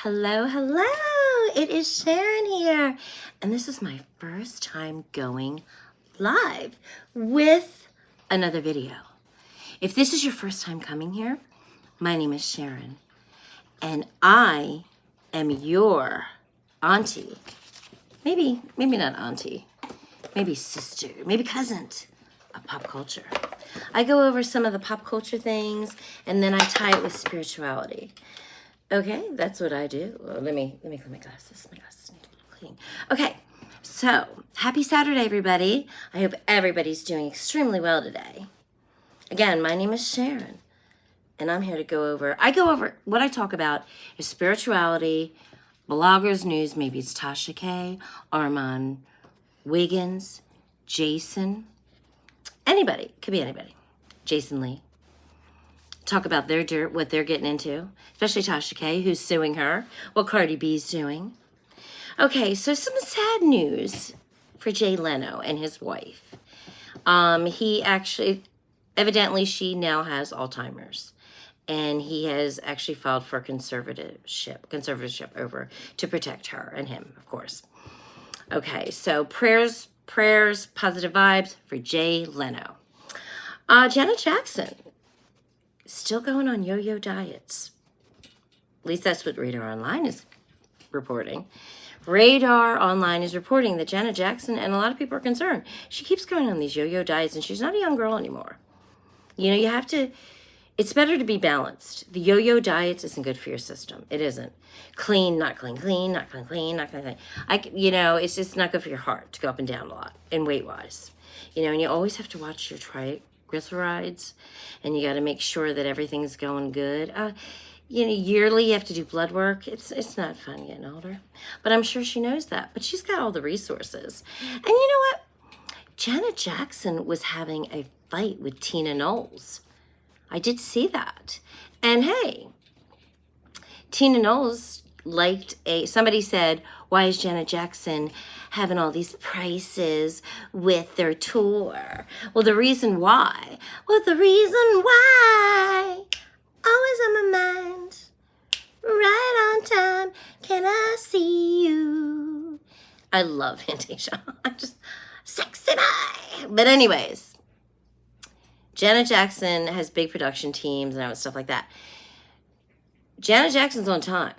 Hello, hello. It is Sharon here. And this is my first time going live with another video. If this is your first time coming here, my name is Sharon. And I am your auntie. Maybe not auntie. Maybe sister, maybe cousin of pop culture. I go over some of the pop culture things and then I tie it with spirituality. Okay, that's what I do. Let me clean my glasses. My glasses need to be clean. Okay, so happy Saturday, everybody. I hope everybody's doing extremely well today. Again, my name is Sharon, and I'm here to go over what I talk about is spirituality, bloggers news. Maybe it's Tasha K, Armand Wiggins, Jason, anybody. Could be anybody. Jason Lee. Talk about their dirt, what they're getting into, especially Tasha K, who's suing her, what Cardi B's doing. Okay, so some sad news for Jay Leno and his wife. He actually, evidently she now has Alzheimer's, and he has actually filed for conservatorship over to protect her and him, of course. Okay, so prayers, positive vibes for Jay Leno. Janet Jackson. Still going on yo-yo diets. At least that's what Radar Online is reporting. Radar Online is reporting that Janet Jackson, and a lot of people are concerned, she keeps going on these yo-yo diets and she's not a young girl anymore. You know, you have to, it's better to be balanced. The yo-yo diets isn't good for your system. It isn't. Clean, not clean, clean, not clean, clean, not clean, clean. It's just not good for your heart to go up and down a lot and weight-wise. You know, and you always have to watch your triglycerides, and you got to make sure that everything's going good. Yearly you have to do blood work. It's not fun getting older, but I'm sure she knows that. But she's got all the resources. And you know what? Janet Jackson was having a fight with Tina Knowles. I did see that. And hey, Tina Knowles somebody said, why is Janet Jackson having all these prices with their tour? Well, the reason why, always on my mind, right on time, can I see you? I love Fantasia. I'm just sexy bye. But anyways, Janet Jackson has big production teams and stuff like that. Janet Jackson's on time.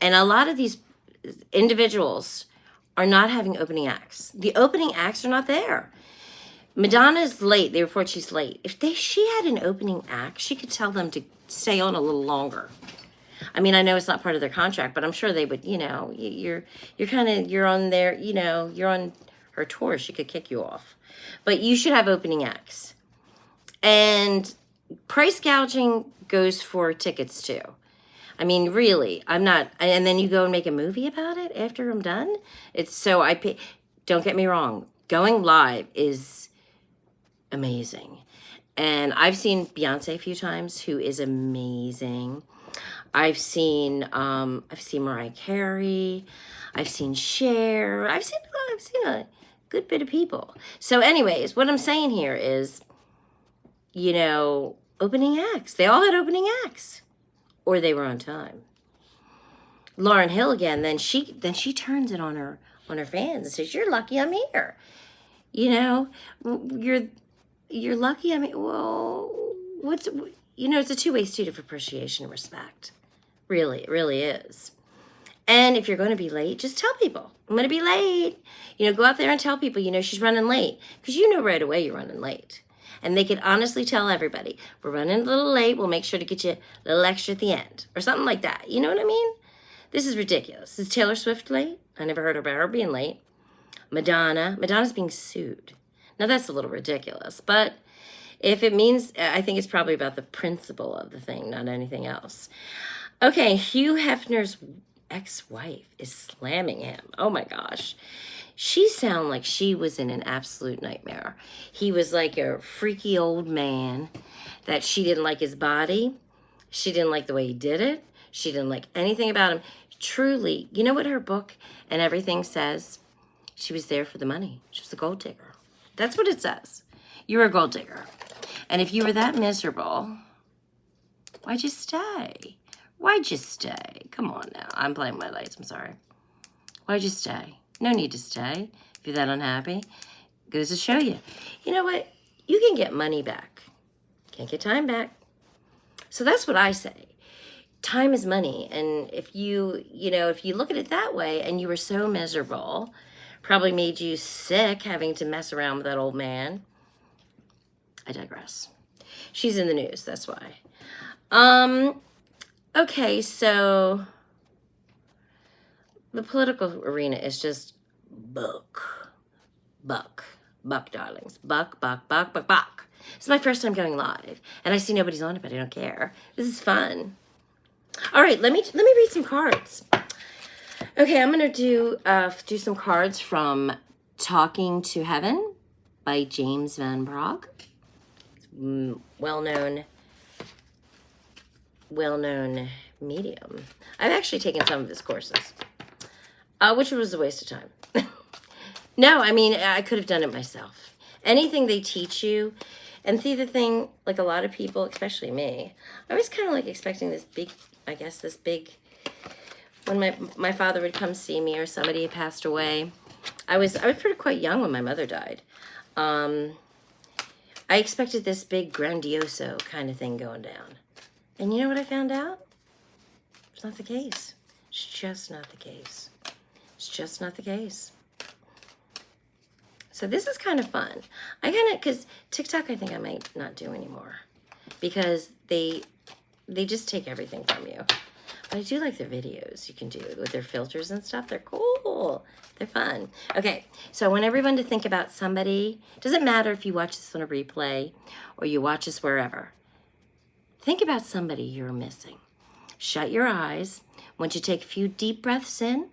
And a lot of these individuals are not having opening acts. The opening acts are not there. Madonna's late. They report she's late. If she had an opening act, she could tell them to stay on a little longer. I mean, I know it's not part of their contract, but I'm sure they would, you're on their, you're on her tour. She could kick you off. But you should have opening acts. And price gouging goes for tickets too. I mean, really, I'm not, and then you go and make a movie about it after I'm done? Don't get me wrong, going live is amazing. And I've seen Beyonce a few times, who is amazing. I've seen Mariah Carey. I've seen Cher. I've seen a good bit of people. So anyways, what I'm saying here is, opening acts. They all had opening acts. Or they were on time. Lauryn Hill again, then she turns it on her fans and says, "You're lucky I'm here. You're lucky I'm here." Well, it's a two-way street of appreciation and respect. Really, it really is. And if you're going to be late, just tell people, I'm going to be late. Go out there and tell people, she's running late. Because right away you're running late. And they could honestly tell everybody, we're running a little late, we'll make sure to get you a little extra at the end. Or something like that. You know what I mean? This is ridiculous. Is Taylor Swift late? I never heard about her being late. Madonna's being sued. Now that's a little ridiculous. But if it means, I think it's probably about the principle of the thing, not anything else. Okay, Hugh Hefner's ex-wife is slamming him. Oh my gosh. She sounded like she was in an absolute nightmare. He was like a freaky old man that she didn't like his body. She didn't like the way he did it. She didn't like anything about him. Truly, you know what her book and everything says? She was there for the money. She was a gold digger. That's what it says. You're a gold digger. And if you were that miserable, why'd you stay? Why'd you stay? Come on now. I'm playing with my lights. I'm sorry. Why'd you stay? No need to stay if you're that unhappy. Goes to show you. You know what? You can get money back. Can't get time back. So that's what I say. Time is money. And if you look at it that way and you were so miserable, probably made you sick having to mess around with that old man. I digress. She's in the news, that's why. Okay, so the political arena is just buck, darlings. Buck. It's my first time going live, and I see nobody's on it, but I don't care. This is fun. All right, let me read some cards. Okay, I'm gonna do some cards from Talking to Heaven by James Van Praagh. Well-known medium. I've actually taken some of his courses, which was a waste of time. No, I mean, I could have done it myself. Anything they teach you, and see the thing, like a lot of people, especially me, I was kind of like expecting this big, when my father would come see me or somebody had passed away. I was pretty quite young when my mother died. I expected this big grandioso kind of thing going down. And you know what I found out? It's not the case. It's just not the case. It's just not the case. So this is kind of fun. Because TikTok I think I might not do anymore. Because they just take everything from you. But I do like their videos you can do with their filters and stuff. They're cool. They're fun. Okay, so I want everyone to think about somebody. Doesn't matter if you watch this on a replay or you watch this wherever. Think about somebody you're missing. Shut your eyes. Once you take a few deep breaths in,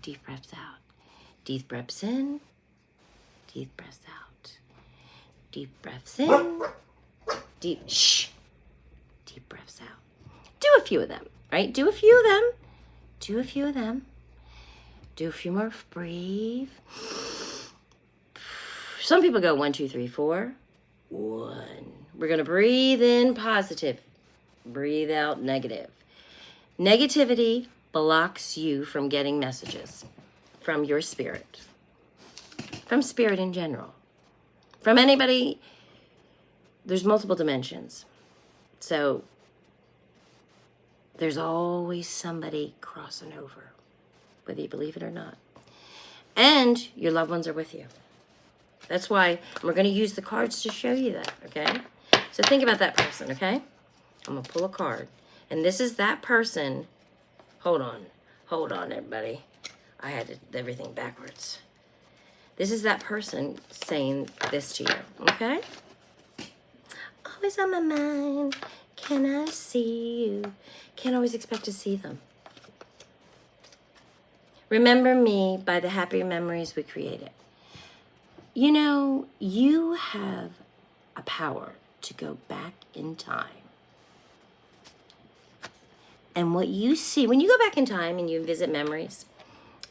deep breaths out. Deep breaths in, deep breaths out. Deep breaths in, deep breaths out. Do a few of them, right? Do a few of them. Do a few of them. Do a few more. Breathe. Some people go 1, 2, 3, 4. 1. We're going to breathe in positive. Breathe out negative. Negativity blocks you from getting messages from your spirit. From spirit in general. From anybody. There's multiple dimensions. So there's always somebody crossing over, whether you believe it or not. And your loved ones are with you. That's why we're going to use the cards to show you that, okay? So think about that person, okay? I'm going to pull a card. And this is that person. Hold on, everybody. I had everything backwards. This is that person saying this to you, okay? Always on my mind. Can I see you? Can't always expect to see them. Remember me by the happy memories we created. You know, you have a power to go back in time. And what you see, when you go back in time and you visit memories,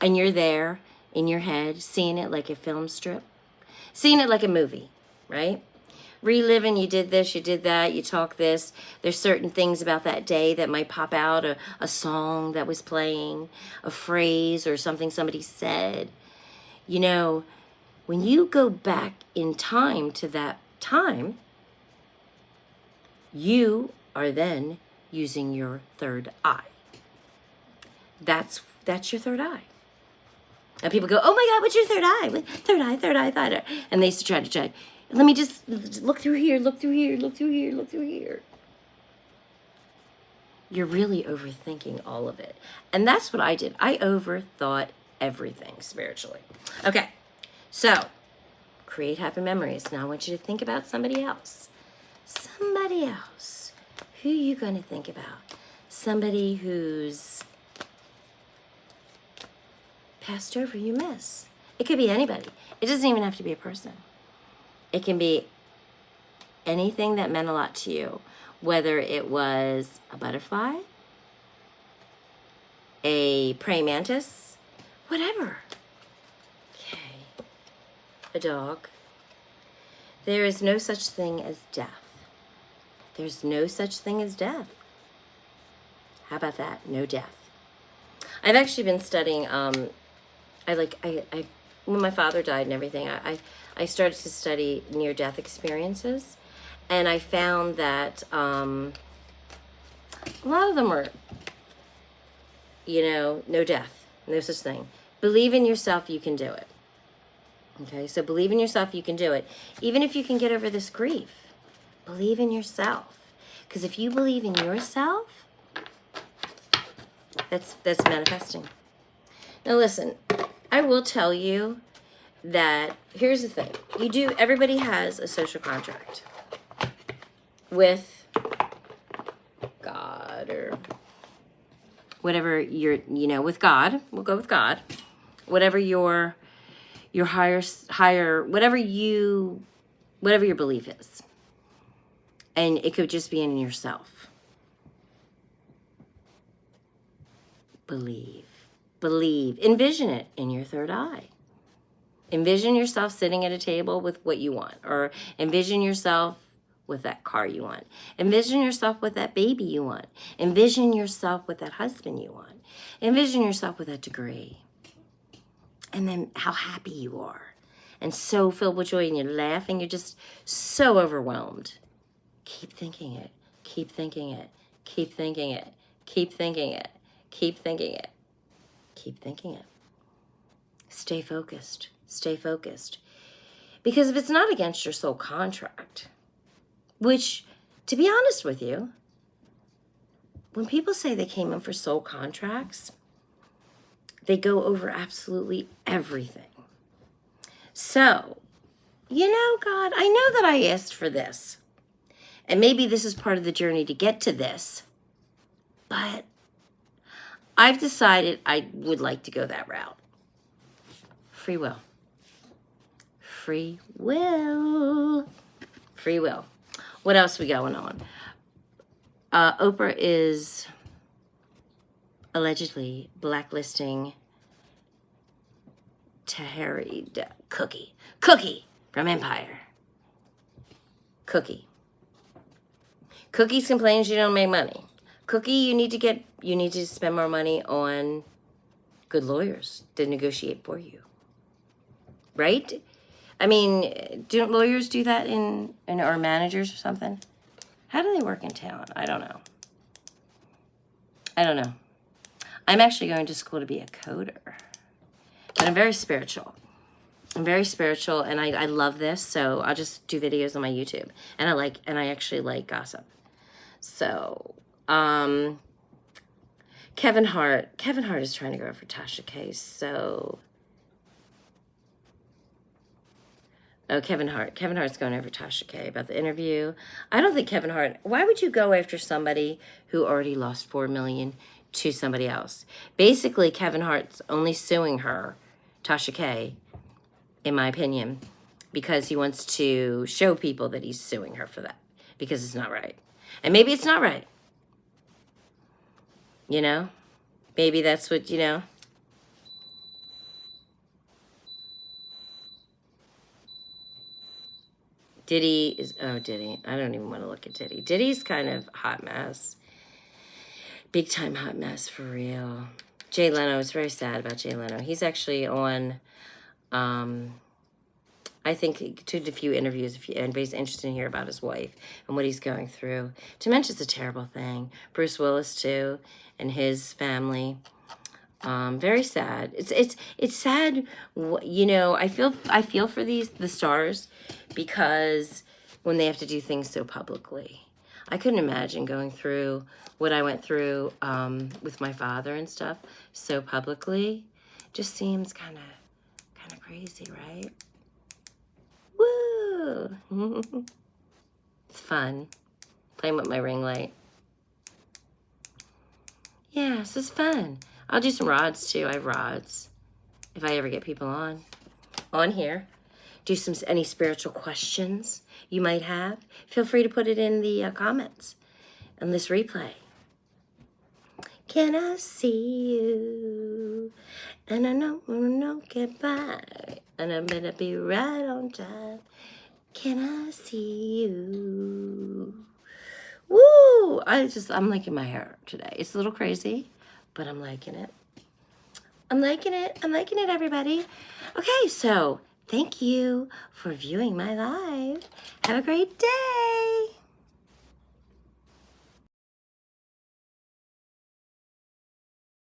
and you're there in your head, seeing it like a film strip, seeing it like a movie, right? Reliving, you did this, you did that, you talk this. There's certain things about that day that might pop out, a song that was playing, a phrase or something somebody said. You know, when you go back in time to that time, you are then using your third eye. That's your third eye. And people go, oh my God, what's your third eye? Third eye. And they used to try. Let me just look through here. You're really overthinking all of it. And that's what I did. I overthought everything spiritually. Okay, so create happy memories. Now I want you to think about somebody else. Somebody else. Who are you going to think about? Somebody who's passed over you miss. It could be anybody. It doesn't even have to be a person. It can be anything that meant a lot to you, whether it was a butterfly, a praying mantis, whatever. Okay, a dog. There is no such thing as death. There's no such thing as death. How about that? No death. I've actually been studying, when my father died and everything, I started to study near-death experiences, and I found that a lot of them are, no death, no such thing. Believe in yourself, you can do it. Okay, so believe in yourself, you can do it. Even if you can get over this grief, believe in yourself. Because if you believe in yourself, that's manifesting. Now listen, I will tell you that here's the thing. Everybody has a social contract with God or whatever with God. We'll go with God. Whatever your higher, whatever your belief is. And it could just be in yourself. Believe. Envision it in your third eye. Envision yourself sitting at a table with what you want, or envision yourself with that car you want. Envision yourself with that baby you want. Envision yourself with that husband you want. Envision yourself with that degree. And then how happy you are. And so filled with joy, and you're laughing. You're just so overwhelmed. Keep thinking it. Keep thinking it. Keep thinking it. Keep thinking it. Keep thinking it. Keep thinking it. Stay focused. Stay focused. Because if it's not against your soul contract, which, to be honest with you, when people say they came in for soul contracts, they go over absolutely everything. So, God, I know that I asked for this. And maybe this is part of the journey to get to this. But I've decided I would like to go that route. Free will. Free will. Free will. What else we going on? Oprah is allegedly blacklisting Tahari Cookie. Cookie from Empire. Cookie. Cookie's complaining she don't make money. Cookie, you need to spend more money on good lawyers to negotiate for you. Right? I mean, don't lawyers do that or managers or something? How do they work in town? I don't know. I'm actually going to school to be a coder. But I'm very spiritual. And I love this, so I'll just do videos on my YouTube. And I actually like gossip. So, Kevin Hart is trying to go for Tasha K. So, Kevin Hart's going over Tasha K about the interview. I don't think Kevin Hart, why would you go after somebody who already lost $4 million to somebody else? Basically, Kevin Hart's only suing her, Tasha K, in my opinion, because he wants to show people that he's suing her for that, because it's not right. And maybe it's not right. Maybe that's what, Diddy. I don't even want to look at Diddy. Diddy's kind of a hot mess. Big time hot mess, for real. Jay Leno, it's very sad about Jay Leno. He's actually on, I think he did a few interviews, if anybody's interested in hear about his wife and what he's going through. Dementia's a terrible thing. Bruce Willis, too, and his family. Very sad. It's sad. I feel for the stars, because when they have to do things so publicly, I couldn't imagine going through what I went through with my father and stuff so publicly. Just seems kind of crazy, right? Woo! It's fun playing with my ring light. Yeah, so it's fun. I'll do some rods too. I have rods. If I ever get people on here, do any spiritual questions you might have, feel free to put it in the comments on this replay. Can I see you? And I know get by. And I'm gonna be right on time. Can I see you? Woo! I'm liking my hair today. It's a little crazy, but I'm liking it. I'm liking it. I'm liking it, everybody. Okay, so thank you for viewing my live. Have a great day.